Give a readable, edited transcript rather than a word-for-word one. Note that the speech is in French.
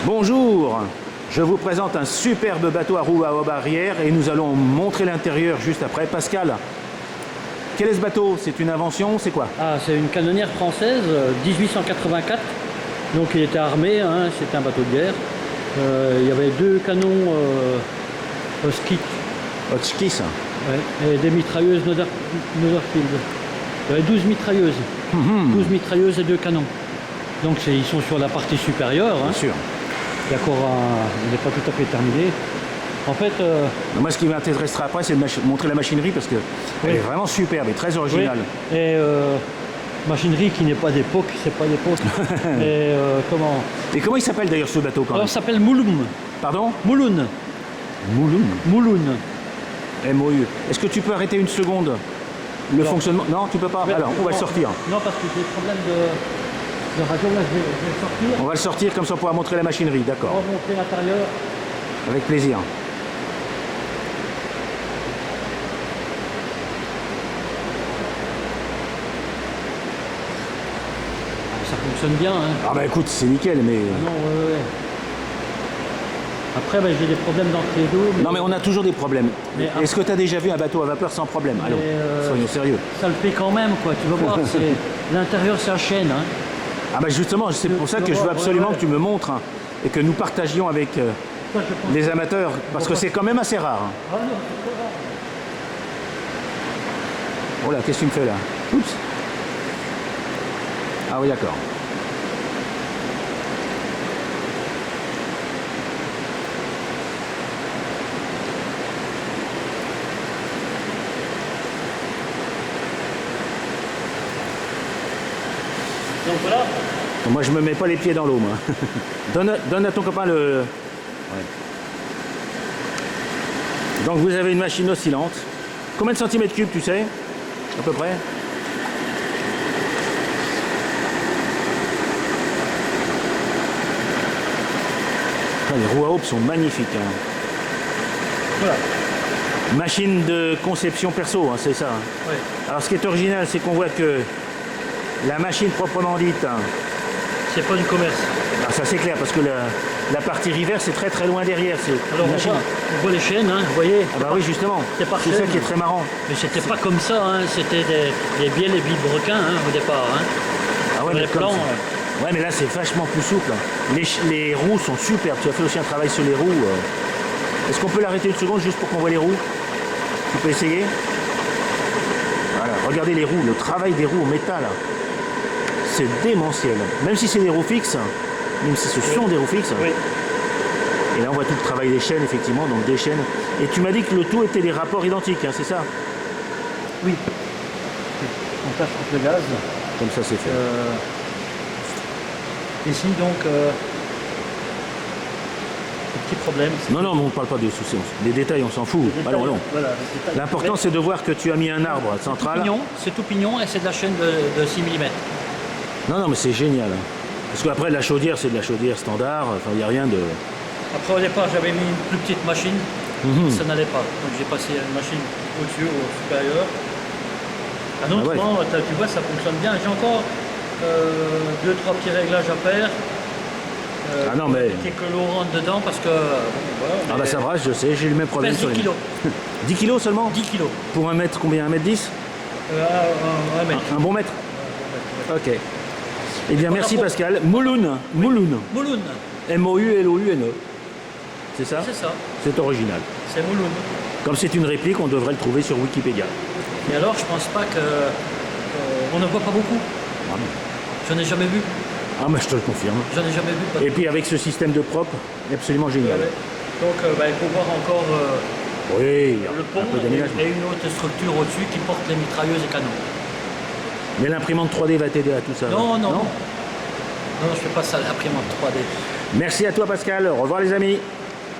Bonjour, je vous présente un superbe bateau à roues à aubes arrière et nous allons montrer l'intérieur juste après. Pascal, quel est ce bateau? C'est une invention, c'est quoi? Ah, c'est une canonnière française, 1884. Donc il était armé, hein, c'était un bateau de guerre. Il y avait deux canons Hotchkiss, Hotchkiss. ouais, et des mitrailleuses Norderfield. Il y avait 12 mitrailleuses. 12 mitrailleuses et deux canons. Donc ils sont sur la partie supérieure. Hein. Bien sûr. D'accord, il n'est pas tout à fait terminé. En fait, moi, ce qui m'intéressera après, c'est de montrer la machinerie parce que elle est vraiment superbe et très originale. Oui. Et machinerie qui n'est pas d'époque, c'est pas d'époque. Comment Et comment il s'appelle d'ailleurs ce bateau quand même? Alors, ça s'appelle Mouloum. Pardon? Mouloun. Mouloun. Mouloun. M-O-U. Est-ce que tu peux arrêter une seconde le fonctionnement? Non, tu peux pas. Alors, on va le sortir. Non, parce que j'ai des problèmes de radio. Là, je vais le sortir. On va le sortir comme ça on pourra montrer la machinerie, On d'accord. va montrer l'intérieur. Avec plaisir. Ça fonctionne bien. Hein. Ah bah écoute, c'est nickel, mais... Ah non, ouais. Après, j'ai des problèmes d'entrée d'eau. Non mais on a toujours des problèmes. Mais Est-ce que tu as déjà vu un bateau à vapeur sans problème? Allons, soyons sérieux. Ça le fait quand même, quoi. Tu vas voir, l'intérieur, c'est un chêne. Hein. Ah bah justement, c'est pour ça que je veux absolument que tu me montres hein, et que nous partagions avec les amateurs, parce que c'est quand même assez rare. Hein. Ah non, c'est pas grave. Oh là, qu'est-ce que tu me fais là? Oups. Ah oui, d'accord. Donc voilà. Moi, je me mets pas les pieds dans l'eau, moi. donne à ton copain le... Ouais. Donc, vous avez une machine oscillante. Combien de centimètres cubes, tu sais? À peu près? Ah, les roues à aubes sont magnifiques. Hein. Voilà. Machine de conception perso, hein, c'est ça. Hein. Ouais. Alors, ce qui est original, c'est qu'on voit que la machine proprement dite... Hein, C'est pas du commerce. ah, ça c'est clair, parce que la partie river, c'est très très loin derrière. Alors on voit les chaînes, hein, vous voyez. Ah bah oui, justement. C'est par ça chaîne. qui est très marrant. Mais c'était pas comme ça, hein. C'était des bielles et billes-broquins hein, au départ. Hein. Ah ouais, Les mais comme plans, ça. Ouais, mais là c'est vachement plus souple. Les roues sont superbes. Tu as fait aussi un travail sur les roues. Est-ce qu'on peut l'arrêter une seconde juste pour qu'on voit les roues? Tu peux essayer? Voilà, regardez les roues, le travail des roues au métal. C'est démentiel. Même si c'est des roues fixes, même si ce sont des roues fixes. Oui. Et là on voit tout le travail des chaînes, effectivement, donc des chaînes. Et tu m'as dit que le tout était des rapports identiques, hein, c'est ça? Oui. On passe le gaz. Comme ça c'est fait. Ici donc, petit problème. Non, non, mais on ne parle pas des soucis. Les détails, on s'en fout. Allons, allons. Voilà, L'important, c'est de voir que tu as mis un arbre central. C'est tout pignon et c'est de la chaîne de 6 mm. Non, non, mais c'est génial. Hein. Parce qu'après, la chaudière, c'est de la chaudière standard. Enfin, il n'y a rien de... Après, au départ, j'avais mis une plus petite machine. Ça n'allait pas. Donc, j'ai passé à une machine au-dessus, au supérieur. Un autre, Ah ouais. tu vois, ça fonctionne bien. J'ai encore 2-3 petits réglages à faire. Ah non, mais... Et que l'eau rentre dedans parce que... voilà, Ah bah ça va, je sais, j'ai le même problème. 10 kilos. 10 kilos seulement? 10 kilos. Pour un mètre, combien? 1m10? Un mètre. Un bon mètre? Ok. Eh bien, merci Pascal. Mouloun. Mouloun. Mouloun. M-O-U-L-O-U-N-E. C'est ça? C'est ça. C'est original. C'est Mouloun. Comme c'est une réplique, on devrait le trouver sur Wikipédia. Et alors, je pense pas que... on ne voit pas beaucoup. Ah, bon. J'en ai jamais vu. Ah, mais je te le confirme. J'en ai jamais vu. Et puis avec ce système de propre, absolument génial. Donc, il faut voir encore Oui, le pont un peu d'aménagement. et une autre structure au-dessus qui porte les mitrailleuses et canons. Mais l'imprimante 3D va t'aider à tout ça? Non, non, non. Non, je fais pas ça, l'imprimante 3D. Merci à toi Pascal, au revoir les amis.